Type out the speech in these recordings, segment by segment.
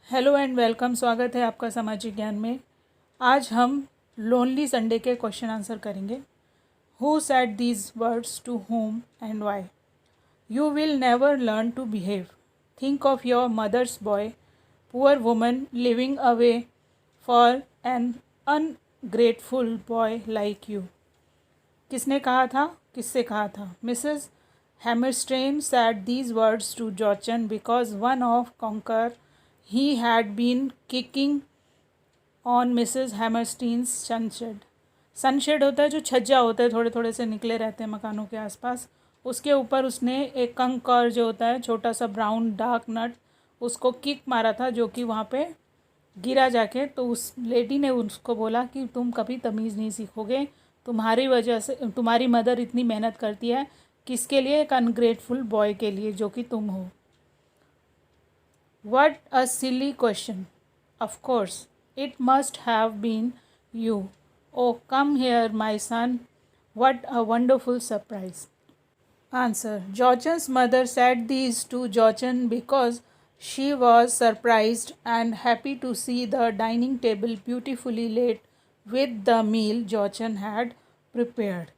Hello and welcome. स्वागत है आपका सामाजिक ज्ञान में। आज हम लोनली संडे के क्वेश्चन आंसर करेंगे। Who said these words to whom and why? You will never learn to behave. Think of your mother's boy, poor woman living away for an ungrateful boy like you. किसने कहा था? किससे कहा था? Mrs Hammerstein said these words to Jochen because one of conquer he had been kicking on Mrs. Hammerstein's sunshade. Sunshade होता है जो छज्जा होता है, थोड़े थोड़े से निकले रहते हैं मकानों के आसपास। उसके ऊपर उसने एक कंकर जो होता है, छोटा सा ब्राउन डार्क नट, उसको किक मारा था जो कि वहाँ पे गिरा जाके। तो उस लेडी ने उसको बोला कि तुम कभी तमीज़ नहीं सीखोगे, तुम्हारी वजह से तुम्हारी मदर इतनी मेहनत करती है। किसके लिए? एक अनग्रेटफुल बॉय के लिए जो कि तुम हो। What a silly question. Of course, it must have been you. Oh, come here, my son. What a wonderful surprise. Answer. Jochen's mother said these to Jochen because she was surprised and happy to see the dining table beautifully laid with the meal Jochen had prepared.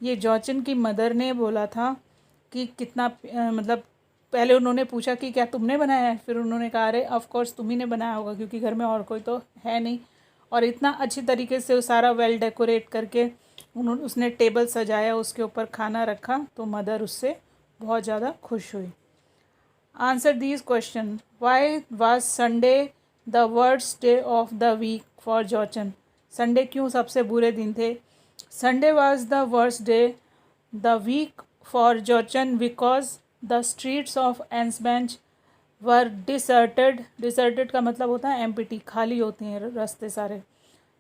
ये जॉचन की mother ने बोला था कि कितना मतलब पहले उन्होंने पूछा कि क्या तुमने बनाया है, फिर उन्होंने कहा अरे ऑफ कोर्स तुम ही ने बनाया होगा क्योंकि घर में और कोई तो है नहीं। और इतना अच्छी तरीके से सारा वेल डेकोरेट करके उसने टेबल सजाया, उसके ऊपर खाना रखा, तो मदर उससे बहुत ज़्यादा खुश हुई। Answer these question. Why was Sunday the worst day of the week for Jochen? Sunday क्यों सबसे बुरे दिन थे? Sunday was the worst day the week for Jochen because the streets of Ensbench were deserted. Deserted का मतलब होता है empty, खाली होते हैं रास्ते सारे।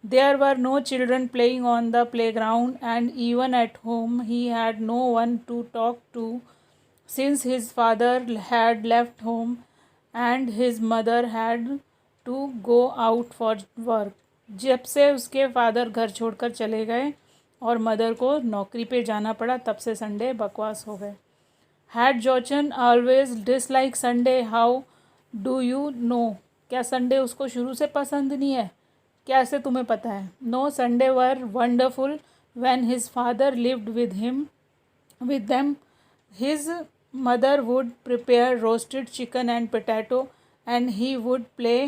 There were no children playing on the playground and even at home he had no one to talk to since his father had left home and his mother had to go out for work. जब से उसके father घर छोड़कर चले गए और mother को नौकरी पे जाना पड़ा, तब से संडे बकवास हो गए। Had Jochen always disliked Sunday? How do you know? क्या संडे उसको शुरू से पसंद नहीं है? कैसे तुम्हें पता है? No, Sunday were wonderful when his father lived with them. His mother would prepare roasted chicken and potato, and he would play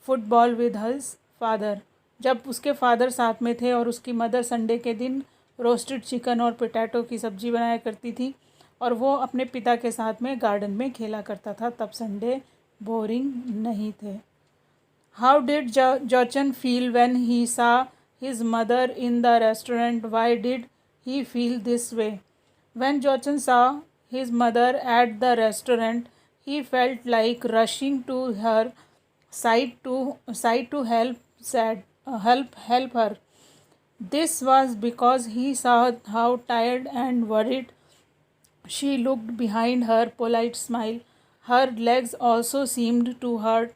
football with his father. जब उसके फादर साथ में थे और उसकी मदर संडे के दिन रोस्टेड चिकन और पोटैटो की सब्ज़ी बनाया करती थी और वो अपने पिता के साथ में गार्डन में खेला करता था, तब संडे बोरिंग नहीं थे। How did Jochen feel when he saw his mother in the restaurant? Why did he feel this way? When Jochen saw his mother at the restaurant he felt like rushing to her side to help her. This was because he saw how tired and worried she looked behind her polite smile. Her legs also seemed to hurt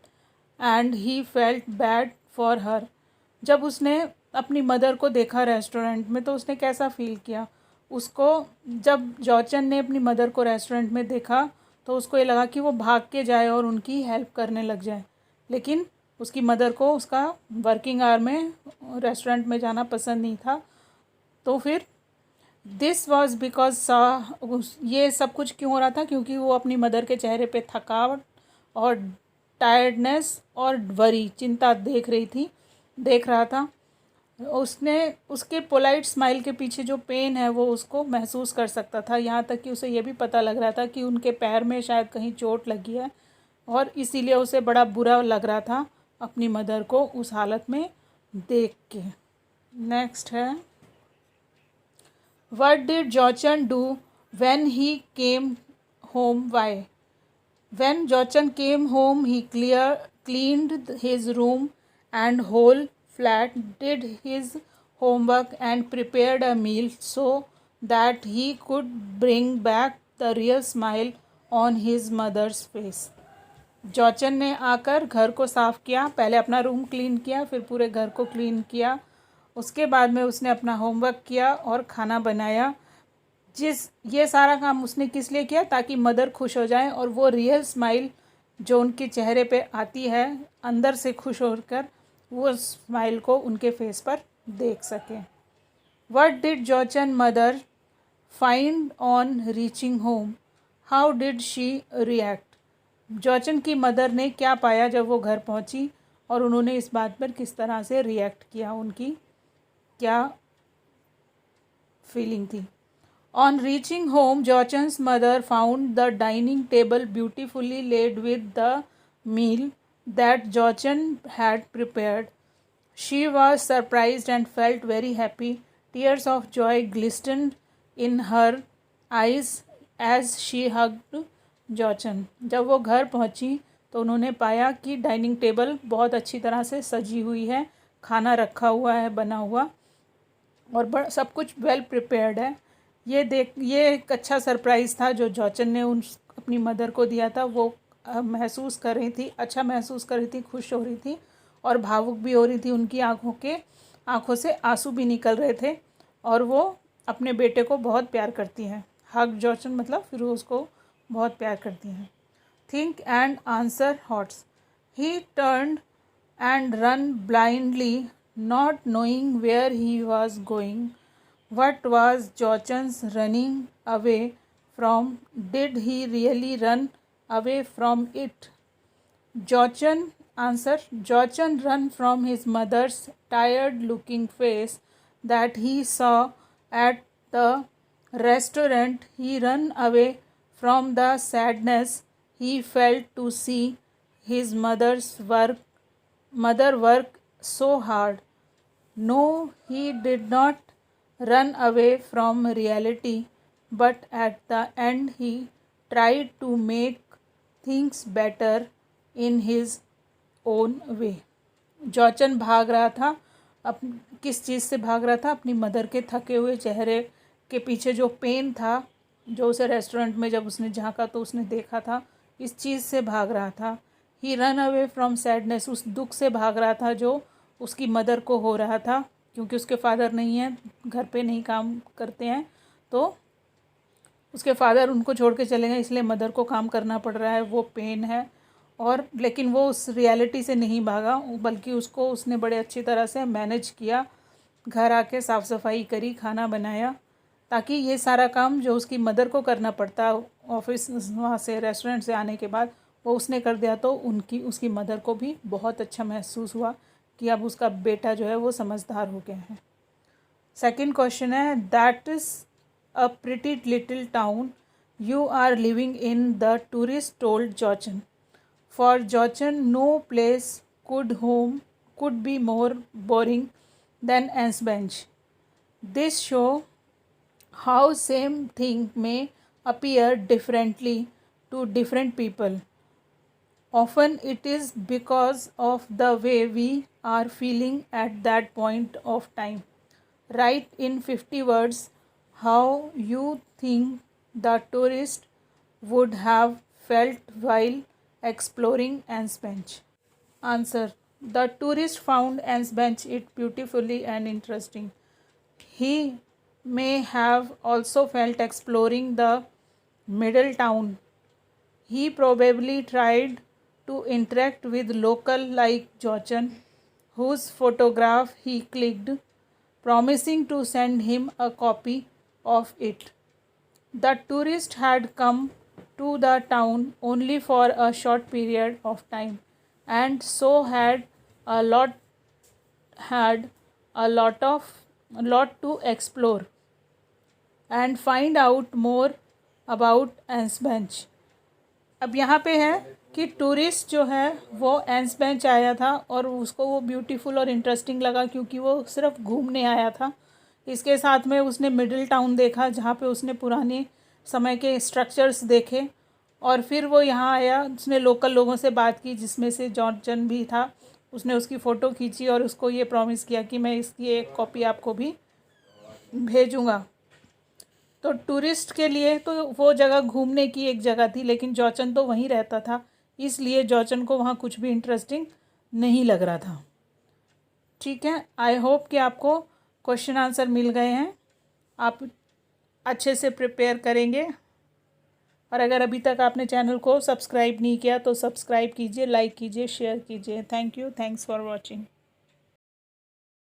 and he felt bad for her. जब उसने अपनी mother को देखा restaurant में तो उसने कैसा feel किया? उसको जब जॉचन ने अपनी मदर को रेस्टोरेंट में देखा तो उसको ये लगा कि वो भाग के जाए और उनकी हेल्प करने लग जाए, लेकिन उसकी मदर को उसका वर्किंग आवर में रेस्टोरेंट में जाना पसंद नहीं था। तो फिर दिस वॉज बिकॉज ये सब कुछ क्यों हो रहा था? क्योंकि वो अपनी मदर के चेहरे पे थकावट और टायर्डनेस और वरी, चिंता देख रहा था। उसने उसके पोलाइट स्माइल के पीछे जो पेन है वो उसको महसूस कर सकता था। यहाँ तक कि उसे ये भी पता लग रहा था कि उनके पैर में शायद कहीं चोट लगी है और इसीलिए उसे बड़ा बुरा लग रहा था अपनी मदर को उस हालत में देख के। नेक्स्ट है, What did Jochen do when he came home? Why? When Jochen came home, he cleaned his room and whole flat, did his homework and prepared a meal so that he could bring back the real smile on his mother's face. जॉचन ने आकर घर को साफ़ किया, पहले अपना room clean किया, फिर पूरे घर को क्लीन किया, उसके बाद में उसने अपना होमवर्क किया और खाना बनाया। ये सारा काम उसने किस लिए किया? ताकि मदर खुश हो जाए और वो रियल स्माइल जो उनके चेहरे पे आती है, अंदर से खुश होकर वो स्माइल को उनके फेस पर देख सकें। What did Jochen mother find on reaching home? How did she react? जॉचन की मदर ने क्या पाया जब वो घर पहुंची और उन्होंने इस बात पर किस तरह से रिएक्ट किया, उनकी क्या फीलिंग थी। On reaching home Jochen's mother found the dining table beautifully laid with the meal that Jochen had prepared. She was surprised and felt very happy. Tears of joy glistened in her eyes as she hugged Jochen. जब वो घर पहुंची तो उन्होंने पाया कि dining table बहुत अच्छी तरह से सजी हुई है, खाना रखा हुआ है बना हुआ, और सब कुछ वेल प्रिपेयर्ड है। ये एक अच्छा सरप्राइज़ था जो जॉचन ने अपनी मदर को दिया था। वो महसूस कर रही थी, अच्छा महसूस कर रही थी, खुश हो रही थी और भावुक भी हो रही थी। उनकी आँखों से आंसू भी निकल रहे थे और वो अपने बेटे को बहुत प्यार करती हैं। हग जॉचन मतलब फिरोज़ को बहुत प्यार करती हैं। Think and answer hots. He turned and run blindly, not knowing where he was going. What was Jochen's running away from? Did he really run away from it? Jochen answer. Jochen ran from his mother's tired-looking face that he saw at the restaurant. He ran away from the sadness he felt to see his mother work so hard. No, he did not run away from reality, but at the end he tried to make things better in his own way. जॉचन भाग रहा था, किस चीज़ से भाग रहा था? अपनी mother के थके हुए चेहरे के पीछे जो पेन था, जो उसे रेस्टोरेंट में जब उसने झांका तो उसने देखा था, इस चीज़ से भाग रहा था। ही रन अवे फ्रॉम सैडनेस, उस दुख से भाग रहा था जो उसकी मदर को हो रहा था, क्योंकि उसके फादर नहीं हैं, घर पे नहीं काम करते हैं, तो उसके फादर उनको छोड़ के चले गए, इसलिए मदर को काम करना पड़ रहा है, वो पेन है। और लेकिन वो उस रियलिटी से नहीं भागा, बल्कि उसने बड़े अच्छी तरह से मैनेज किया। घर आके साफ़ सफाई करी, खाना बनाया, ताकि ये सारा काम जो उसकी मदर को करना पड़ता ऑफिस वहाँ से रेस्टोरेंट से आने के बाद, वो उसने कर दिया। तो उसकी मदर को भी बहुत अच्छा महसूस हुआ कि अब उसका बेटा जो है वो समझदार हो गया है। सेकंड क्वेश्चन है, that is a pretty little town you are living in, the tourist told Jochen. For Jochen no place could be more boring than Ensbench. This show how same thing may appear differently to different people. Often it is because of the way we are feeling at that point of time. Write in 50 words how you think the tourist would have felt while exploring Ants Bench. Answer. The tourist found Ants Bench it beautifully and interesting. He may have also felt exploring the middle town. He probably tried to interact with local like Jochan, whose photograph he clicked, promising to send him a copy of it. The tourist had come to the town only for a short period of time, and so had a lot to explore and find out more about Ants Bench. अब यहाँ पे है कि tourist जो है वो एंस bench आया था और उसको वो ब्यूटीफुल और इंटरेस्टिंग लगा, क्योंकि वो सिर्फ घूमने आया था। इसके साथ में उसने मिडिल टाउन देखा, जहाँ पे उसने पुराने समय के स्ट्रक्चर्स देखे, और फिर वो यहाँ आया, उसने लोकल लोगों से बात की, जिसमें से जॉर्जन भी था। उसने उसकी फ़ोटो खींची और उसको ये प्रॉमिस किया कि मैं इसकी एक कॉपी आपको भी भेजूँगा। तो टूरिस्ट के लिए तो वो जगह घूमने की एक जगह थी, लेकिन जॉचन तो वहीं रहता था, इसलिए जॉचन को वहाँ कुछ भी इंटरेस्टिंग नहीं लग रहा था। ठीक है, आई होप कि आपको क्वेश्चन आंसर मिल गए हैं, आप अच्छे से प्रिपेयर करेंगे। और अगर अभी तक आपने चैनल को सब्सक्राइब नहीं किया तो सब्सक्राइब कीजिए, लाइक कीजिए, शेयर कीजिए। Thank you, thanks for watching.